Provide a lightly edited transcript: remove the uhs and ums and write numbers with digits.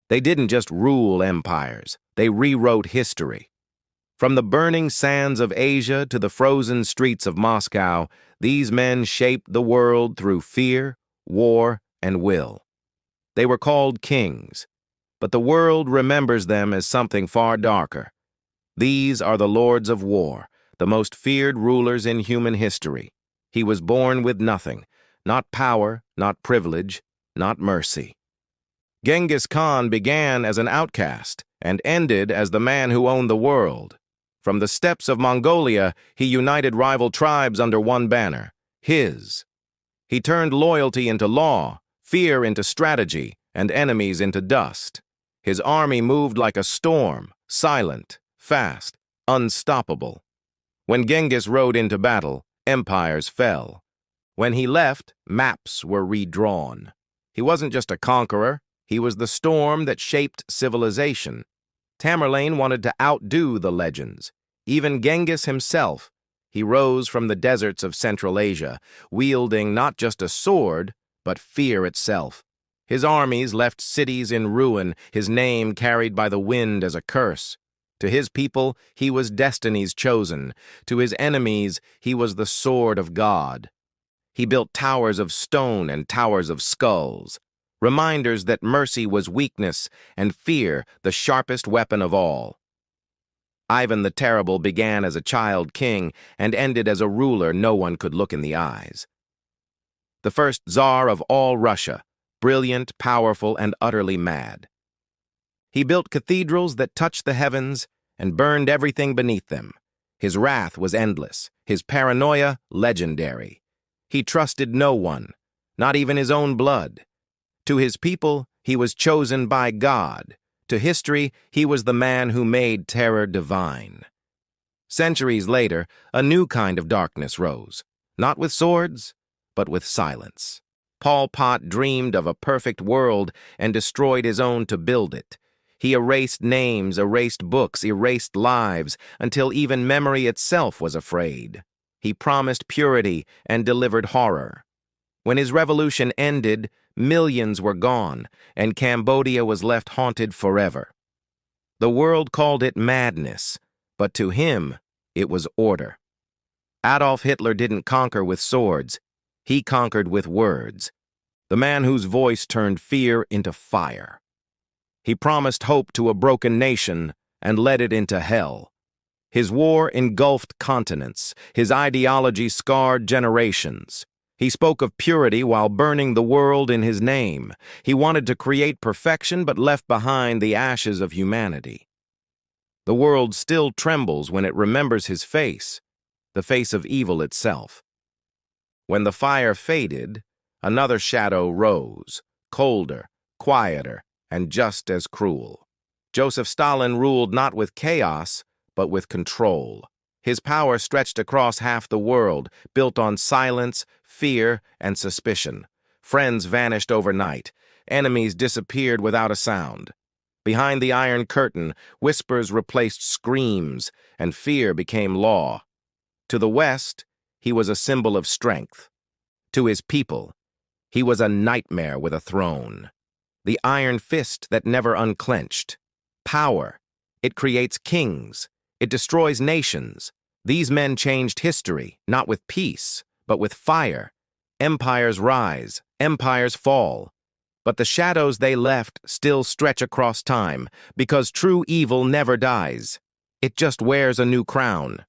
They didn't just rule empires, they rewrote history. From the burning sands of Asia to the frozen streets of Moscow, these men shaped the world through fear, war, and will. They were called kings, but the world remembers them as something far darker. These are the lords of war, the most feared rulers in human history. He was born with nothing, not power, not privilege, not mercy. Genghis Khan began as an outcast and ended as the man who owned the world. From the steppes of Mongolia, he united rival tribes under one banner, his. He turned loyalty into law, fear into strategy, and enemies into dust. His army moved like a storm, silent, fast, unstoppable. When Genghis rode into battle, empires fell. When he left, maps were redrawn. He wasn't just a conqueror, he was the storm that shaped civilization. Tamerlane wanted to outdo the legends. Even Genghis himself, he rose from the deserts of Central Asia, wielding not just a sword, but fear itself. His armies left cities in ruin, his name carried by the wind as a curse. To his people, he was destiny's chosen. To his enemies, he was the sword of God. He built towers of stone and towers of skulls, reminders that mercy was weakness and fear the sharpest weapon of all. Ivan the Terrible began as a child king and ended as a ruler no one could look in the eyes. The first Tsar of all Russia, brilliant, powerful, and utterly mad. He built cathedrals that touched the heavens and burned everything beneath them. His wrath was endless, his paranoia legendary. He trusted no one, not even his own blood. To his people, he was chosen by God. To history, he was the man who made terror divine. Centuries later, a new kind of darkness rose, not with swords, but with silence. Pol Pot dreamed of a perfect world and destroyed his own to build it. He erased names, erased books, erased lives, until even memory itself was afraid. He promised purity and delivered horror. When his revolution ended, millions were gone, and Cambodia was left haunted forever. The world called it madness, but to him, it was order. Adolf Hitler didn't conquer with swords. He conquered with words. The man whose voice turned fear into fire. He promised hope to a broken nation and led it into hell. His war engulfed continents. His ideology scarred generations. He spoke of purity while burning the world in his name. He wanted to create perfection but left behind the ashes of humanity. The world still trembles when it remembers his face, the face of evil itself. When the fire faded, another shadow rose, colder, quieter, and just as cruel. Joseph Stalin ruled not with chaos, but with control. His power stretched across half the world, built on silence, fear, and suspicion. Friends vanished overnight. Enemies disappeared without a sound. Behind the Iron Curtain, whispers replaced screams, and fear became law. To the West, he was a symbol of strength. To his people, he was a nightmare with a throne. The iron fist that never unclenched. Power. It creates kings. It destroys nations. These men changed history, not with peace, but with fire. Empires rise, empires fall. But the shadows they left still stretch across time, because true evil never dies. It just wears a new crown.